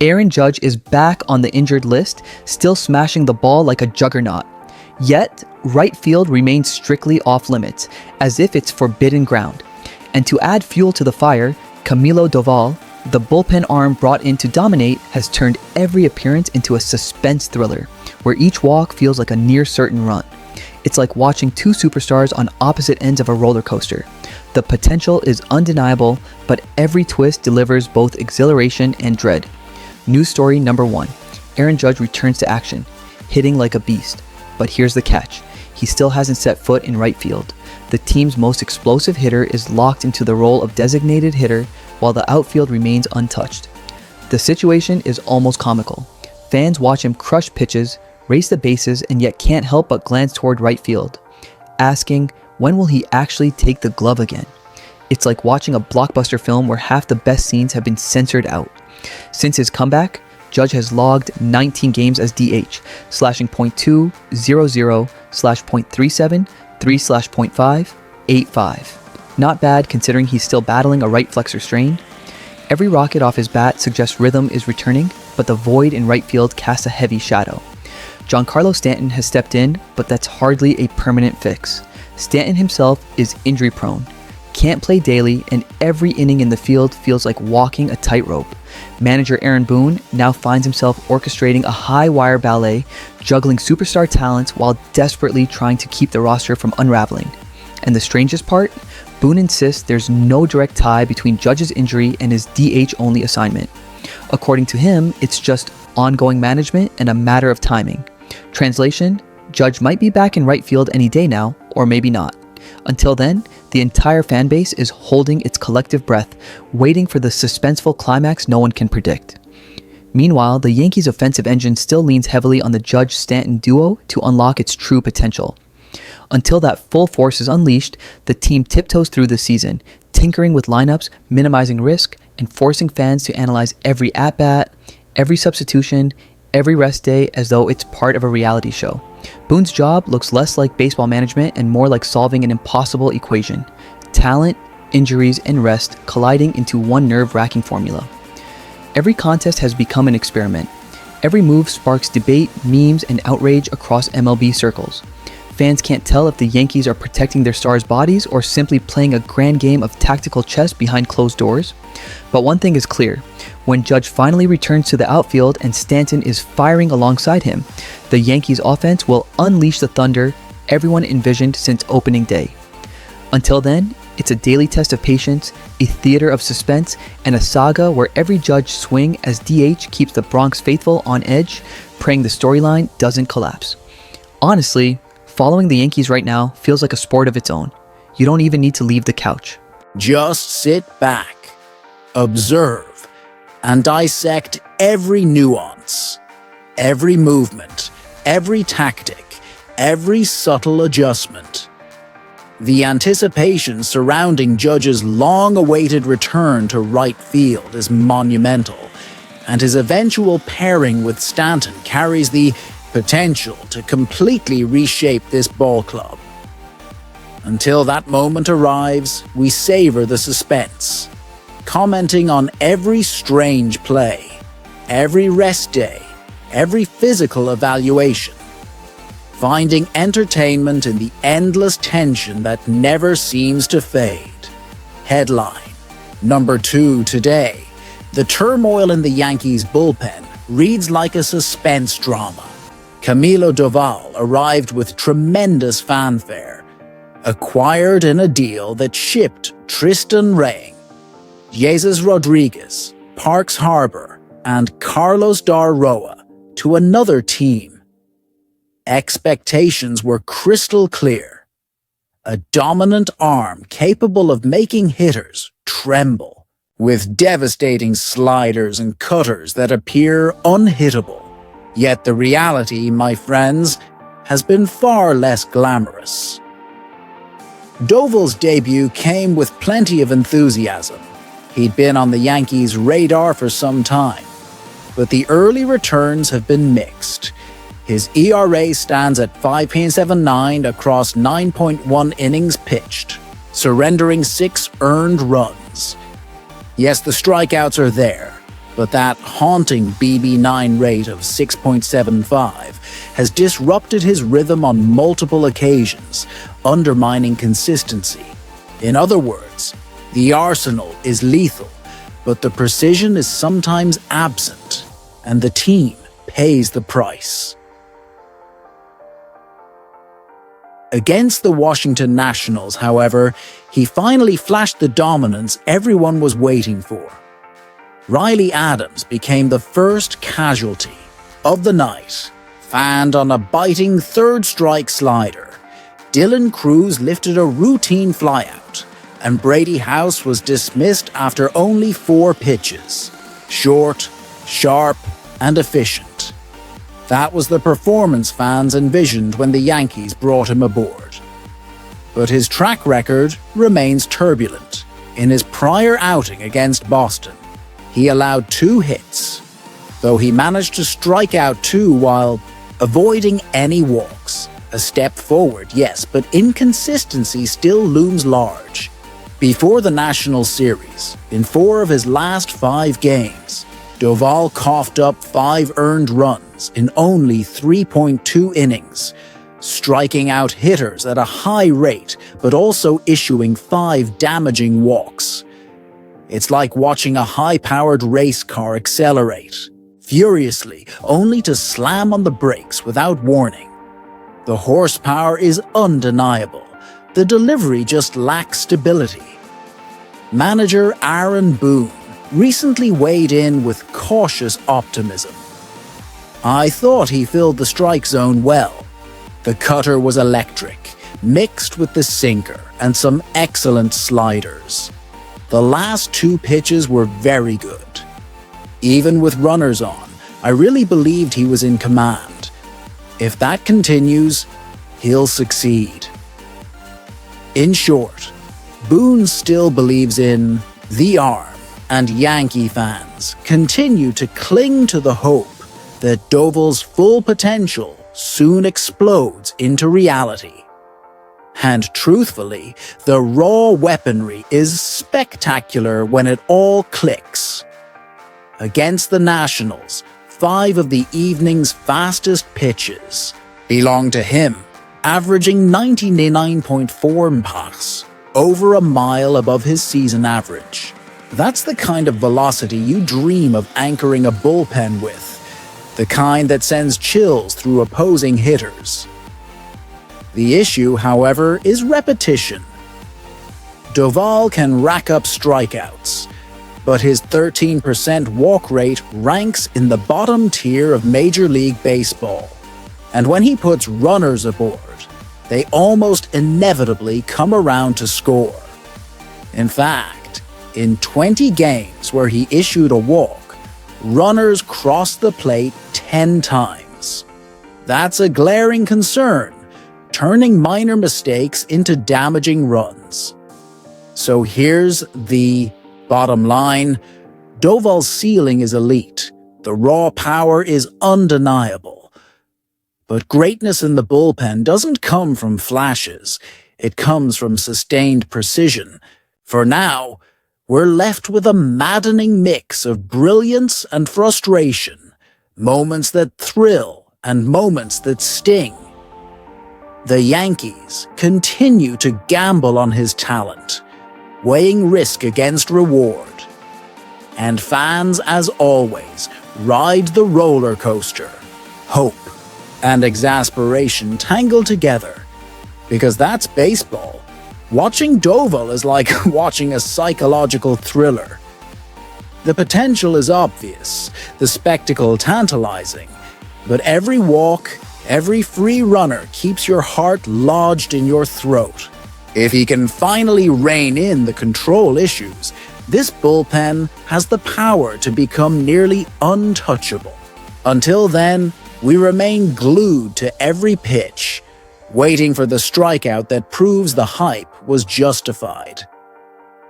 Aaron Judge is back on the injured list, still smashing the ball like a juggernaut. Yet, right field remains strictly off limits, as if it's forbidden ground. And to add fuel to the fire, Camilo Doval, the bullpen arm brought in to dominate, has turned every appearance into a suspense thriller, where each walk feels like a near-certain run. It's like watching two superstars on opposite ends of a roller coaster. The potential is undeniable, but every twist delivers both exhilaration and dread. News story number 1. Aaron Judge returns to action, hitting like a beast. But here's the catch. He still hasn't set foot in right field. The team's most explosive hitter is locked into the role of designated hitter, while the outfield remains untouched. The situation is almost comical. Fans watch him crush pitches, race the bases, and yet can't help but glance toward right field, asking, when will he actually take the glove again? It's like watching a blockbuster film where half the best scenes have been censored out. Since his comeback, Judge has logged 19 games as DH, slashing .200, /.37, 3/.5, 8.5. Not bad considering he's still battling a right flexor strain. Every rocket off his bat suggests rhythm is returning, but the void in right field casts a heavy shadow. Giancarlo Stanton has stepped in, but that's hardly a permanent fix. Stanton himself is injury prone, can't play daily, and every inning in the field feels like walking a tightrope. Manager Aaron Boone now finds himself orchestrating a high-wire ballet, juggling superstar talents while desperately trying to keep the roster from unraveling. And the strangest part? Boone insists there's no direct tie between Judge's injury and his DH-only assignment. According to him, it's just ongoing management and a matter of timing. Translation: Judge might be back in right field any day now, or maybe not. Until then, the entire fan base is holding its collective breath, waiting for the suspenseful climax no one can predict. Meanwhile, the Yankees' offensive engine still leans heavily on the Judge-Stanton duo to unlock its true potential. Until that full force is unleashed, the team tiptoes through the season, tinkering with lineups, minimizing risk, and forcing fans to analyze every at-bat, every substitution, every rest day as though it's part of a reality show. Boone's job looks less like baseball management and more like solving an impossible equation: talent, injuries, and rest colliding into one nerve-wracking formula. Every contest has become an experiment. Every move sparks debate, memes, and outrage across MLB circles. Fans can't tell if the Yankees are protecting their stars' bodies or simply playing a grand game of tactical chess behind closed doors. But one thing is clear: when Judge finally returns to the outfield and Stanton is firing alongside him, the Yankees' offense will unleash the thunder everyone envisioned since opening day. Until then, it's a daily test of patience, a theater of suspense, and a saga where every Judge swing as DH keeps the Bronx faithful on edge, praying the storyline doesn't collapse. Honestly, following the Yankees right now feels like a sport of its own. You don't even need to leave the couch. Just sit back, observe, and dissect every nuance, every movement, every tactic, every subtle adjustment. The anticipation surrounding Judge's long-awaited return to right field is monumental, and his eventual pairing with Stanton carries the potential to completely reshape this ball club. Until that moment arrives, we savor the suspense, commenting on every strange play, every rest day, every physical evaluation, finding entertainment in the endless tension that never seems to fade. Headline number 2 today: the turmoil in the Yankees bullpen reads like a suspense drama. Camilo Doval arrived with tremendous fanfare, acquired in a deal that shipped Tristan Rang, Jesus Rodriguez, Parks Harbor, and Carlos Darroa to another team. Expectations were crystal clear: a dominant arm capable of making hitters tremble, with devastating sliders and cutters that appear unhittable. Yet the reality, my friends, has been far less glamorous. Doval's debut came with plenty of enthusiasm. He'd been on the Yankees' radar for some time, but the early returns have been mixed. His ERA stands at 5.79 across 9.1 innings pitched, surrendering 6 earned runs. Yes, the strikeouts are there, But that haunting BB9 rate of 6.75 has disrupted his rhythm on multiple occasions, undermining consistency. In other words, the arsenal is lethal, but the precision is sometimes absent, and the team pays the price. Against the Washington Nationals, however, he finally flashed the dominance everyone was waiting for. Riley Adams became the first casualty of the night. Fanned on a biting third-strike slider, Dylan Cruz lifted a routine flyout, and Brady House was dismissed after only 4 pitches. Short, sharp, and efficient. That was the performance fans envisioned when the Yankees brought him aboard. But his track record remains turbulent. In his prior outing against Boston, he allowed 2 hits, though he managed to strike out 2 while avoiding any walks. A step forward, yes, but inconsistency still looms large. Before the National Series, in 4 of his last 5 games, Doval coughed up 5 earned runs in only 3.2 innings, striking out hitters at a high rate, but also issuing 5 damaging walks. It's like watching a high-powered race car accelerate, furiously, only to slam on the brakes without warning. The horsepower is undeniable. The delivery just lacks stability. Manager Aaron Boone recently weighed in with cautious optimism. "I thought he filled the strike zone well. The cutter was electric, mixed with the sinker and some excellent sliders. The last 2 pitches were very good. Even with runners on, I really believed he was in command. If that continues, he'll succeed." In short, Boone still believes in the arm, and Yankee fans continue to cling to the hope that Doval's full potential soon explodes into reality. And truthfully, the raw weaponry is spectacular when it all clicks. Against the Nationals, 5 of the evening's fastest pitches belong to him, averaging 99.4 mph, over a mile above his season average. That's the kind of velocity you dream of anchoring a bullpen with, the kind that sends chills through opposing hitters. The issue, however, is repetition. Doval can rack up strikeouts, but his 13% walk rate ranks in the bottom tier of Major League Baseball. And when he puts runners aboard, they almost inevitably come around to score. In fact, in 20 games where he issued a walk, runners crossed the plate 10 times. That's a glaring concern, turning minor mistakes into damaging runs. So here's the bottom line. Doval's ceiling is elite. The raw power is undeniable. But greatness in the bullpen doesn't come from flashes. It comes from sustained precision. For now, we're left with a maddening mix of brilliance and frustration, moments that thrill and moments that sting. The Yankees continue to gamble on his talent, weighing risk against reward. And fans, as always, ride the roller coaster. Hope and exasperation tangle together, because that's baseball. Watching Doval is like watching a psychological thriller. The potential is obvious, the spectacle tantalizing, but every walk, every free runner keeps your heart lodged in your throat. If he can finally rein in the control issues, this bullpen has the power to become nearly untouchable. Until then, we remain glued to every pitch, waiting for the strikeout that proves the hype was justified.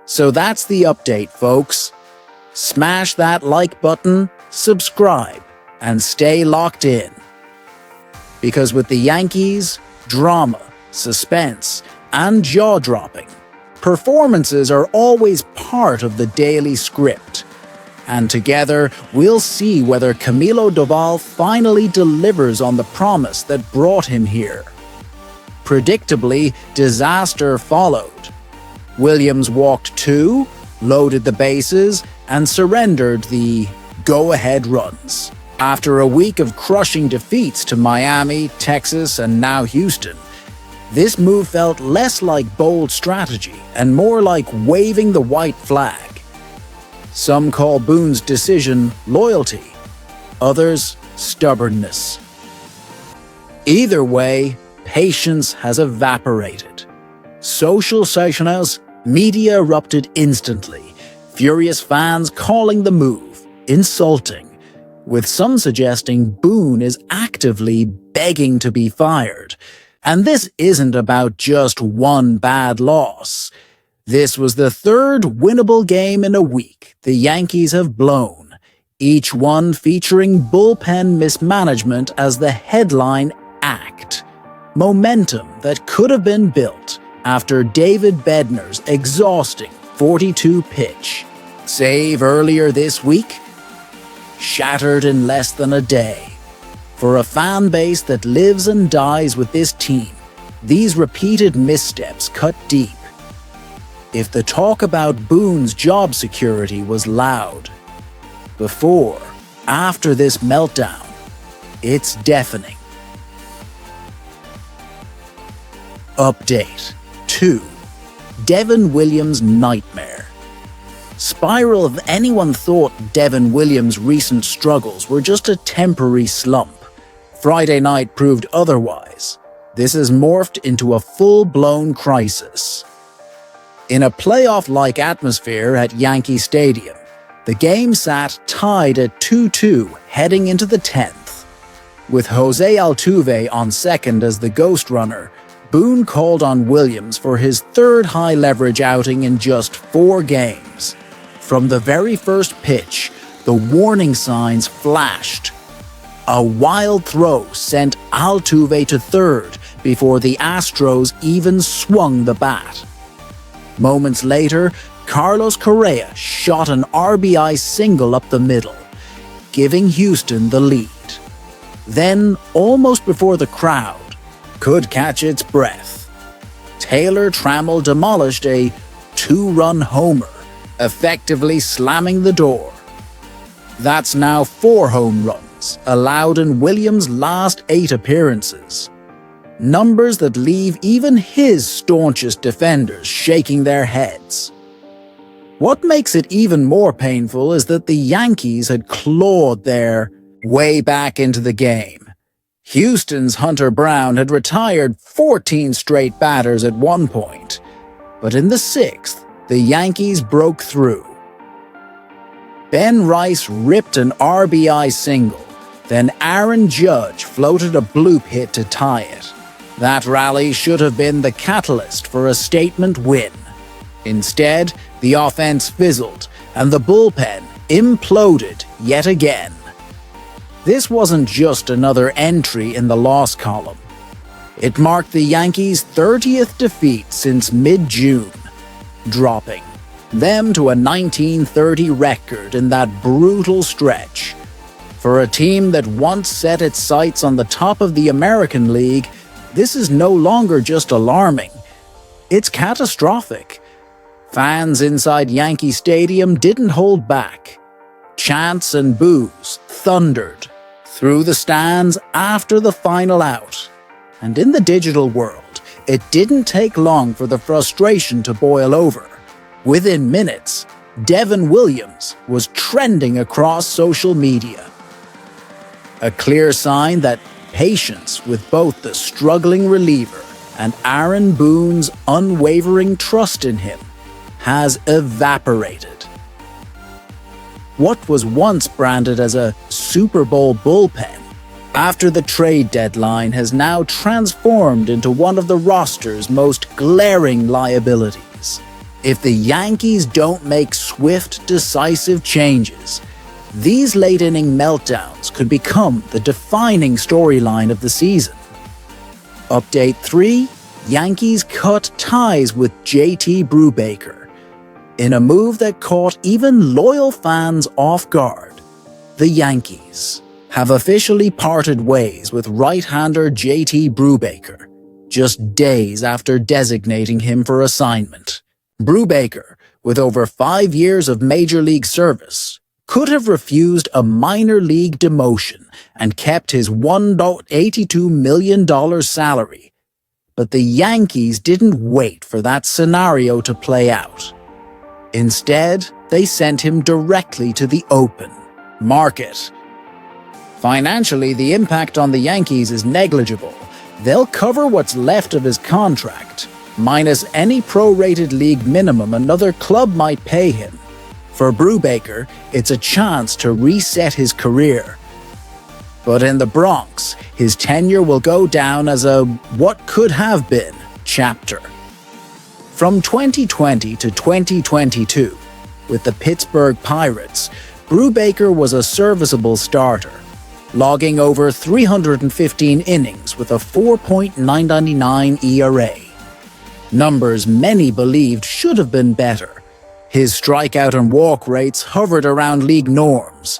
So that's the update, folks. Smash that like button, subscribe, and stay locked in. Because with the Yankees, drama, suspense, and jaw-dropping, performances are always part of the daily script. And together, we'll see whether Camilo Doval finally delivers on the promise that brought him here. Predictably, disaster followed. Williams walked 2, loaded the bases, and surrendered the go-ahead runs. After a week of crushing defeats to Miami, Texas, and now Houston, this move felt less like bold strategy and more like waving the white flag. Some call Boone's decision loyalty, others stubbornness. Either way, patience has evaporated. Social signals, media erupted instantly, furious fans calling the move insulting, with some suggesting Boone is actively begging to be fired. And this isn't about just one bad loss. This was the third winnable game in a week the Yankees have blown, each one featuring bullpen mismanagement as the headline act. Momentum that could have been built after David Bednar's exhausting 42-pitch save earlier this week, shattered in less than a day. For a fan base that lives and dies with this team, these repeated missteps cut deep. If the talk about Boone's job security was loud before, after this meltdown, it's deafening. Update 2. Devin Williams' nightmare. Spiral if anyone thought Devin Williams' recent struggles were just a temporary slump. Friday night proved otherwise. This has morphed into a full-blown crisis. In a playoff-like atmosphere at Yankee Stadium, the game sat tied at 2-2 heading into the 10th. With Jose Altuve on second as the ghost runner, Boone called on Williams for his third high-leverage outing in just 4 games. From the very first pitch, the warning signs flashed. A wild throw sent Altuve to third before the Astros even swung the bat. Moments later, Carlos Correa shot an RBI single up the middle, giving Houston the lead. Then, almost before the crowd could catch its breath, Taylor Trammell demolished a 2-run homer, effectively slamming the door. That's now 4 home runs allowed in Williams' last 8 appearances. Numbers that leave even his staunchest defenders shaking their heads. What makes it even more painful is that the Yankees had clawed their way back into the game. Houston's Hunter Brown had retired 14 straight batters at one point, but in the 6th, the Yankees broke through. Ben Rice ripped an RBI single, then Aaron Judge floated a bloop hit to tie it. That rally should have been the catalyst for a statement win. Instead, the offense fizzled, and the bullpen imploded yet again. This wasn't just another entry in the loss column. It marked the Yankees' 30th defeat since mid-June, dropping them to a 1930 record in that brutal stretch. For a team that once set its sights on the top of the American League, this is no longer just alarming. It's catastrophic. Fans inside Yankee Stadium didn't hold back. Chants and boos thundered through the stands after the final out. And in the digital world, it didn't take long for the frustration to boil over. Within minutes, Devin Williams was trending across social media. A clear sign that patience with both the struggling reliever and Aaron Boone's unwavering trust in him has evaporated. What was once branded as a Super Bowl bullpen, after the trade deadline has now transformed into one of the roster's most glaring liabilities. If the Yankees don't make swift, decisive changes, these late-inning meltdowns could become the defining storyline of the season. Update 3, Yankees cut ties with JT Brewbaker. In a move that caught even loyal fans off guard, the Yankees have officially parted ways with right-hander JT Brewbaker just days after designating him for assignment. Brewbaker, with over 5 years of Major League service, could have refused a minor league demotion and kept his $1.82 million salary. But the Yankees didn't wait for that scenario to play out. Instead, they sent him directly to the open market. Financially, the impact on the Yankees is negligible. They'll cover what's left of his contract, minus any prorated league minimum another club might pay him. For Brewbaker, it's a chance to reset his career. But in the Bronx, his tenure will go down as a what could have been chapter. From 2020 to 2022, with the Pittsburgh Pirates, Brewbaker was a serviceable starter, logging over 315 innings with a 4.999 ERA. Numbers many believed should have been better. His strikeout and walk rates hovered around league norms,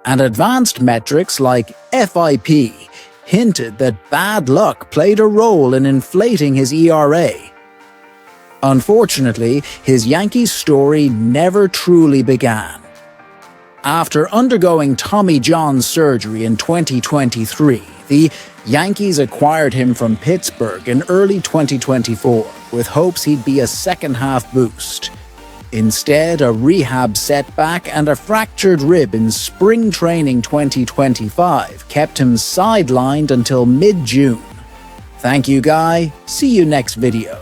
and advanced metrics like FIP hinted that bad luck played a role in inflating his ERA. Unfortunately, his Yankees story never truly began. After undergoing Tommy John surgery in 2023, the Yankees acquired him from Pittsburgh in early 2024 with hopes he'd be a second-half boost. Instead, a rehab setback and a fractured rib in spring training 2025 kept him sidelined until mid-June. Thank you, Guy. See you next video.